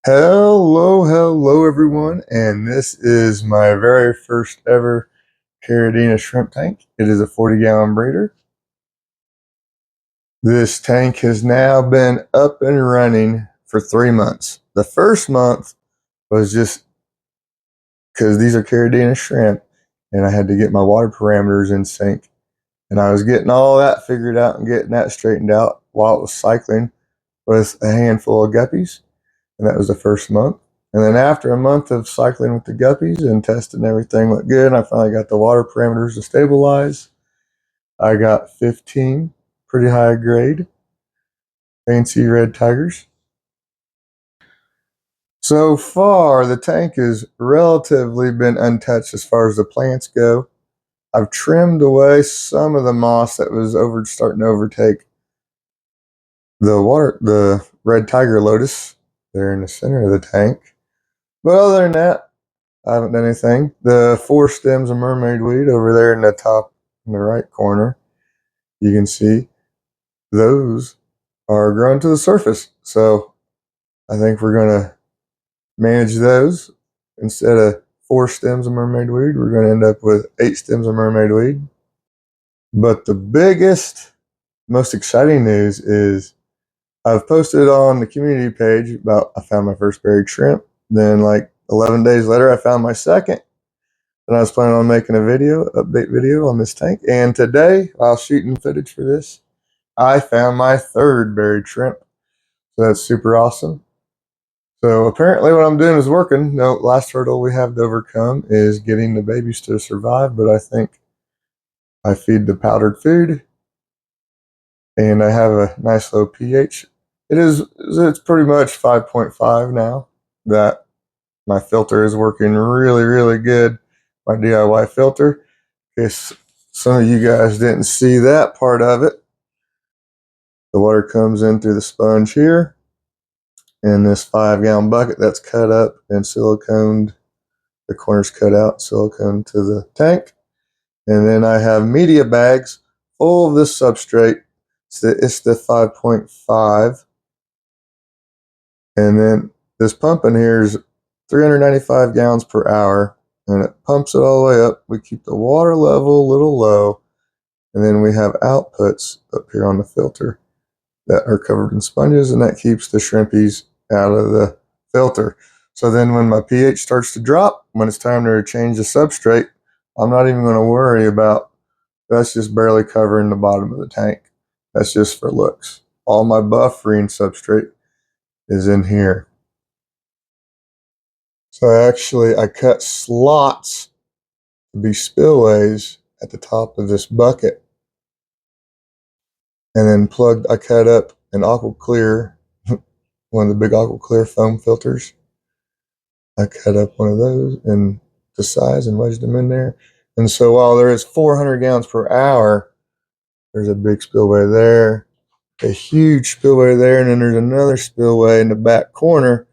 Hello everyone, and this is my very first ever Caradina shrimp tank. It is a 40-gallon breeder. This tank has now been up and running for 3 months. The first month was just because these are Caradina shrimp, and I had to get my water parameters in sync. And I was getting all that figured out and getting that straightened out while it was cycling with a handful of guppies. And that was the first month. And then after a month of cycling with the guppies and testing everything looked good, I finally got the water parameters to stabilize. I got 15 pretty high grade fancy red tigers. So far, the tank has relatively been untouched as far as the plants go. I've trimmed away some of the moss that was starting to overtake the red tiger lotus there in the center of the tank. But other than that, I haven't done anything. The 4 stems of mermaid weed over there in the top in the right corner, you can see those are growing to the surface. So I think we're going to manage those. Instead of 4 stems of mermaid weed, we're going to end up with 8 stems of mermaid weed. But the biggest, most exciting news is I've posted on the community page about I found my first buried shrimp. Then like 11 days later, I found my second. And I was planning on making a update video on this tank. And today, while shooting footage for this, I found my third buried shrimp. So that's super awesome. So apparently what I'm doing is working. The last hurdle we have to overcome is getting the babies to survive, but I think I feed the powdered food and I have a nice low pH. It's pretty much 5.5 now that my filter is working really good. My DIY filter. In case some of you guys didn't see that part of it. The water comes in through the sponge here in this 5-gallon bucket that's cut up and siliconed. The corners cut out, silicone to the tank. And then I have media bags full of this substrate. It's the 5.5. And then this pump in here is 395 gallons per hour. And it pumps it all the way up. We keep the water level a little low. And then we have outputs up here on the filter that are covered in sponges, and that keeps the shrimpies out of the filter. So then when my pH starts to drop, when it's time to change the substrate, I'm not even going to worry about that's just barely covering the bottom of the tank. That's just for looks. All my buffering substrate is in here. So I cut slots to be spillways at the top of this bucket. And then I cut up an aqua clear, one of the big aqua clear foam filters. I cut up one of those in the size and wedged them in there. And so while there is 400 gallons per hour, there's a big spillway there, a huge spillway there, and then there's another spillway in the back corner.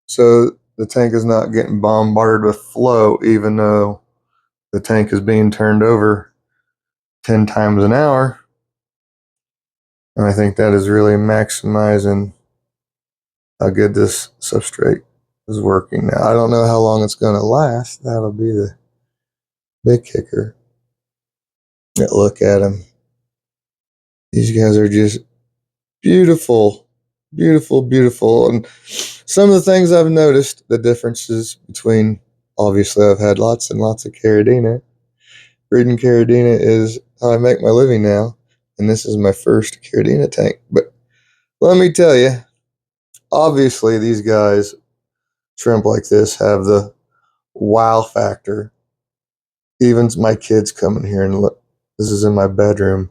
So the tank is not getting bombarded with flow, even though the tank is being turned over 10 times an hour. And I think that is really maximizing how good this substrate is working. Now, I don't know how long it's going to last. That'll be the big kicker. Look at them. These guys are just beautiful, beautiful. And some of the things I've noticed, the differences between, obviously I've had lots and lots of Caradina. Breeding Caradina is how I make my living now. And this is my first Caradina tank. But let me tell you, obviously these guys, shrimp like this, have the wow factor. Even my kids come in here and look. This is in my bedroom.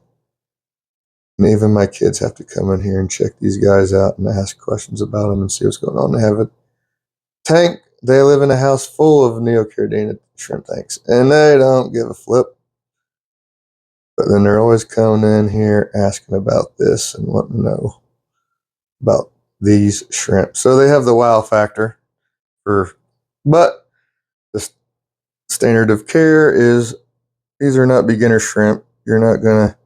And even my kids have to come in here and check these guys out and ask questions about them and see what's going on. They have a tank. They live in a house full of Neocaradina shrimp tanks. And they don't give a flip. But then they're always coming in here asking about this and wanting to know about these shrimp. So they have the wow factor. But the standard of care is these are not beginner shrimp. You're not going to,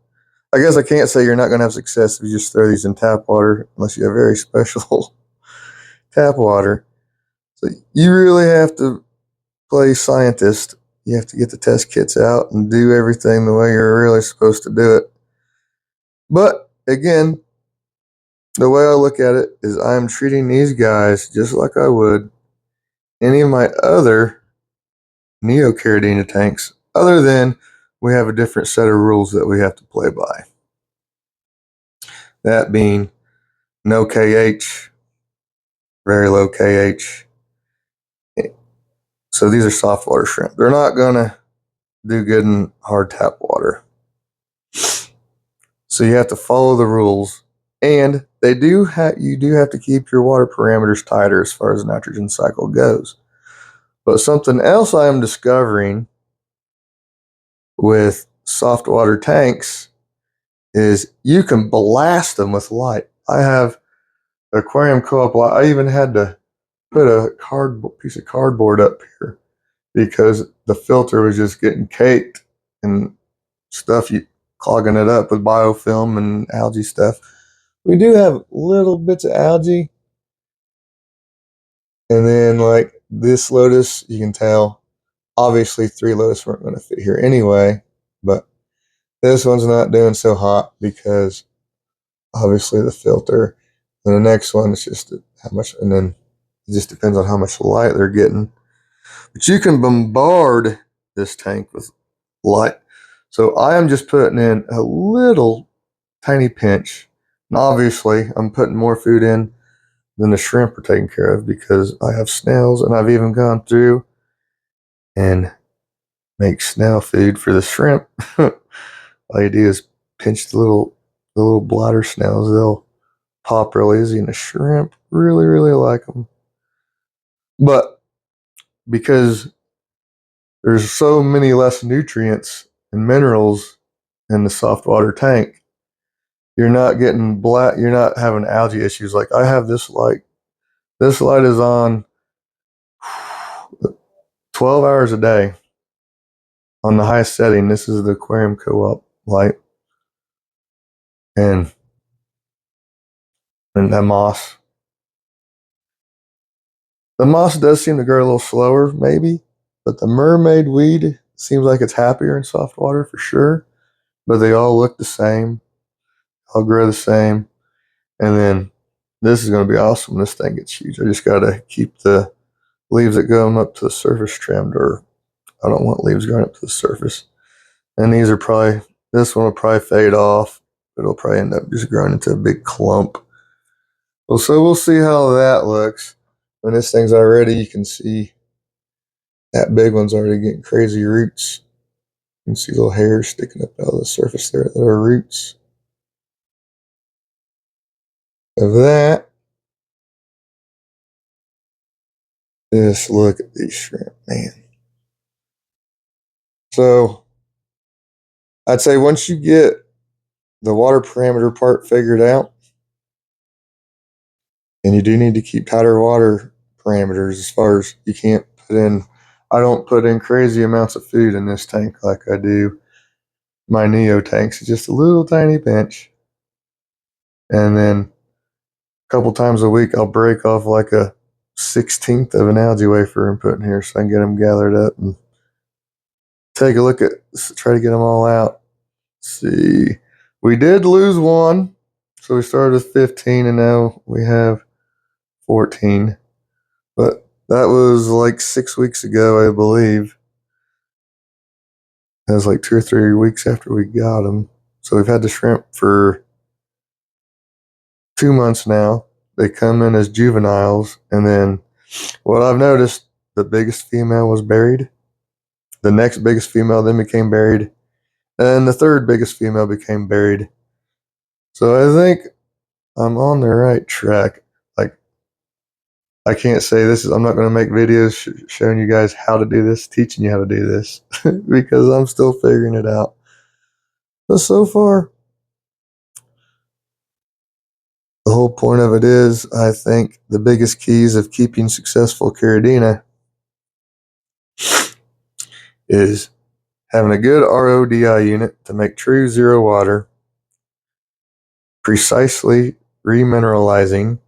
I guess I can't say you're not going to have success if you just throw these in tap water unless you have very special tap water. So you really have to play scientist. You have to get the test kits out and do everything the way you're really supposed to do it. But again, the way I look at it is I'm treating these guys just like I would any of my other Neo-Caradina tanks, other than we have a different set of rules that we have to play by. That being no KH, very low KH. So these are soft water shrimp. They're not going to do good in hard tap water. So you have to follow the rules. And you do have to keep your water parameters tighter as far as the nitrogen cycle goes. But something else I am discovering with soft water tanks is you can blast them with light. I have aquarium co-op light. I even had to put a piece of cardboard up here because the filter was just getting caked and stuff, clogging it up with biofilm and algae stuff. We do have little bits of algae. And then like this lotus, you can tell, obviously 3 lotus weren't going to fit here anyway, but this one's not doing so hot because obviously the filter. And the next one is just how much, and then it just depends on how much light they're getting. But you can bombard this tank with light. So I am just putting in a little tiny pinch. And obviously I'm putting more food in than the shrimp are taken care of because I have snails, and I've even gone through and make snail food for the shrimp. All you do is pinch the little bladder snails. They'll pop real easy, and the shrimp really, really like them. But because there's so many less nutrients and minerals in the soft water tank, you're not getting you're not having algae issues. Like I have this light. This light is on 12 hours a day on the highest setting. This is the aquarium co-op light. And that moss. The moss does seem to grow a little slower, maybe, but the mermaid weed seems like it's happier in soft water for sure. But they all look the same, all grow the same. And then this is going to be awesome when this thing gets huge. I just got to keep the leaves that go up to the surface trimmed, or I don't want leaves going up to the surface. And these are probably, this one will probably fade off. It'll probably end up just growing into a big clump. Well, so we'll see how that looks. When this thing's already, you can see that big one's already getting crazy roots. You can see little hairs sticking up out of the surface there that are roots of that. Just look at these shrimp, man. So I'd say once you get the water parameter part figured out, and you do need to keep tighter water parameters as far as you can't put in, I don't put in crazy amounts of food in this tank like I do my Neo tanks. It's just a little tiny pinch. And then a couple times a week, I'll break off like a 16th of an algae wafer and put in here so I can get them gathered up and take a look at, try to get them all out. Let's see, we did lose one. So we started with 15 and now we have 14. But that was like 6 weeks ago, I believe. That was like 2 or 3 weeks after we got them. So we've had the shrimp for 2 months now. They come in as juveniles, and then what I've noticed, the biggest female was buried. The next biggest female then became buried, and the third biggest female became buried. So I think I'm on the right track. Like, I can't say this is, I'm not going to make videos showing you guys how to do this, teaching you how to do this, because I'm still figuring it out. But so far, the whole point of it is, I think the biggest keys of keeping successful Caradina is having a good RODI unit to make true zero water, precisely remineralizing,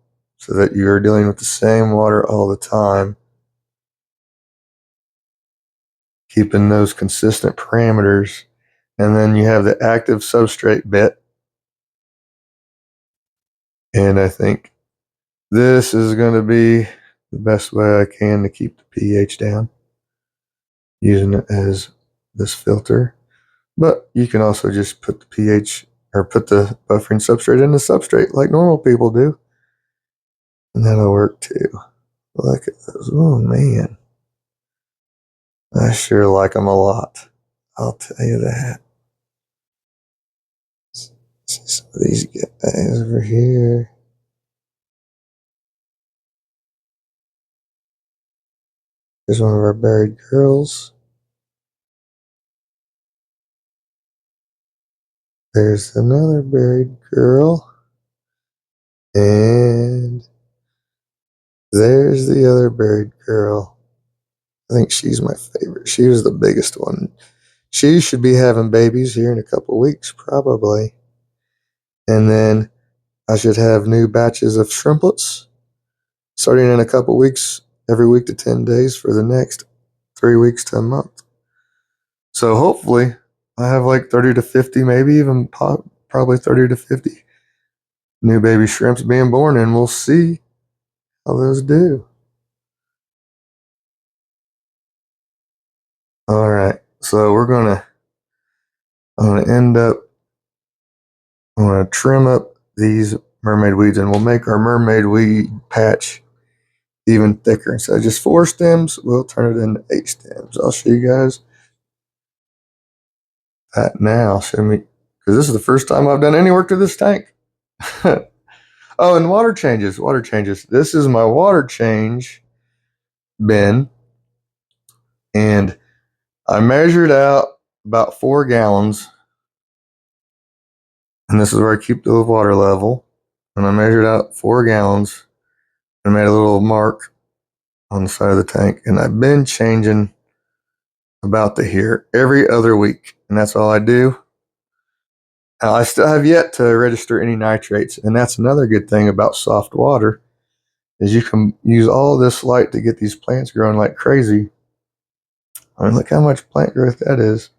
so that you are dealing with the same water all the time, keeping those consistent parameters. And then you have the active substrate bit. And I think this is going to be the best way I can to keep the pH down, using it as this filter. But you can also just put the pH or put the buffering substrate in the substrate like normal people do. And that'll work too. Look at those. Oh man. I sure like them a lot. I'll tell you that. See some of these guys over here. There's one of our buried girls. There's another buried girl. And there's the other buried girl. I think she's my favorite. She was the biggest one. She should be having babies here in a couple weeks, probably. And then I should have new batches of shrimplets starting in a couple weeks, every week to 10 days for the next 3 weeks to a month. So hopefully I have like 30 to 50, maybe even probably 30 to 50 new baby shrimps being born, and we'll see how those do. All right, so I'm gonna trim up these mermaid weeds, and we'll make our mermaid weed patch even thicker. Instead of just 4 stems, we'll turn it into 8 stems. I'll show you guys that now. Show me, because this is the first time I've done any work to this tank. Oh, and water changes. This is my water change bin, and I measured out about 4 gallons, and this is where I keep the water level. And I measured out 4 gallons and made a little mark on the side of the tank, and I've been changing about to here every other week, and that's all I do. I still have yet to register any nitrates, and that's another good thing about soft water, is you can use all this light to get these plants growing like crazy. I mean, look how much plant growth that is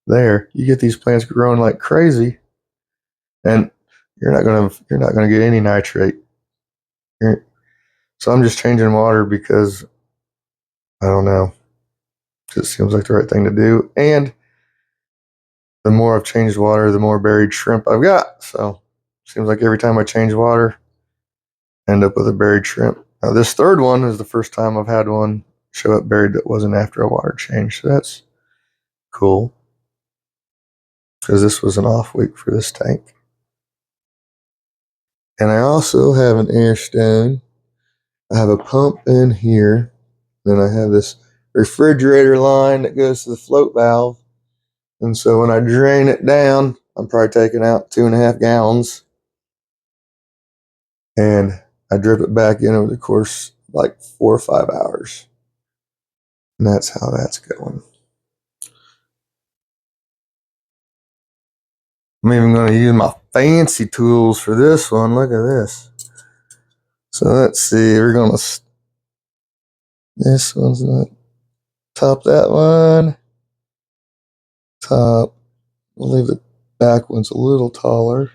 there. You get these plants growing like crazy, and you're not gonna get any nitrate. So I'm just changing water because I don't know. It just seems like the right thing to do. And the more I've changed water, the more buried shrimp I've got. So it seems like every time I change water, I end up with a buried shrimp. Now this third one is the first time I've had one show up buried that wasn't after a water change. So that's cool, because this was an off week for this tank. And I also have an air stone. I have a pump in here. Then I have this refrigerator line that goes to the float valve. And so when I drain it down, I'm probably taking out 2.5 gallons. And I drip it back in over the course like 4 or 5 hours. And that's how that's going. I'm even going to use my fancy tools for this one. Look at this. So let's see. We're going to... This one's not... Top that one. Top. We'll leave the back one's a little taller.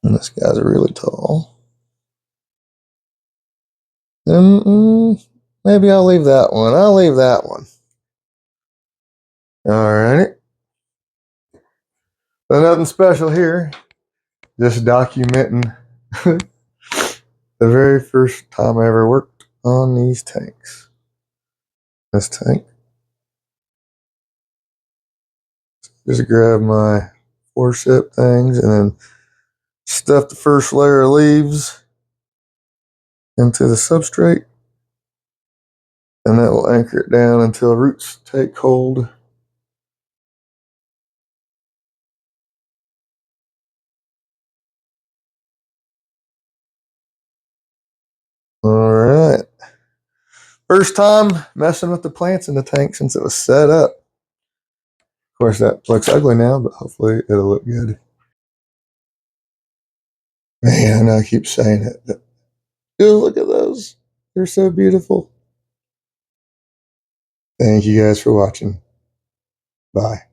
And this guy's really tall. Maybe I'll leave that one. Alrighty. So nothing special here. Just documenting the very first time I ever worked on these tanks. This tank. Just grab my forcep things and then stuff the first layer of leaves into the substrate, and that will anchor it down until roots take hold. All right. First time messing with the plants in the tank since it was set up. Of course, that looks ugly now, but hopefully it'll look good. Man, I know I keep saying it, but look at those. They're so beautiful. Thank you guys for watching. Bye.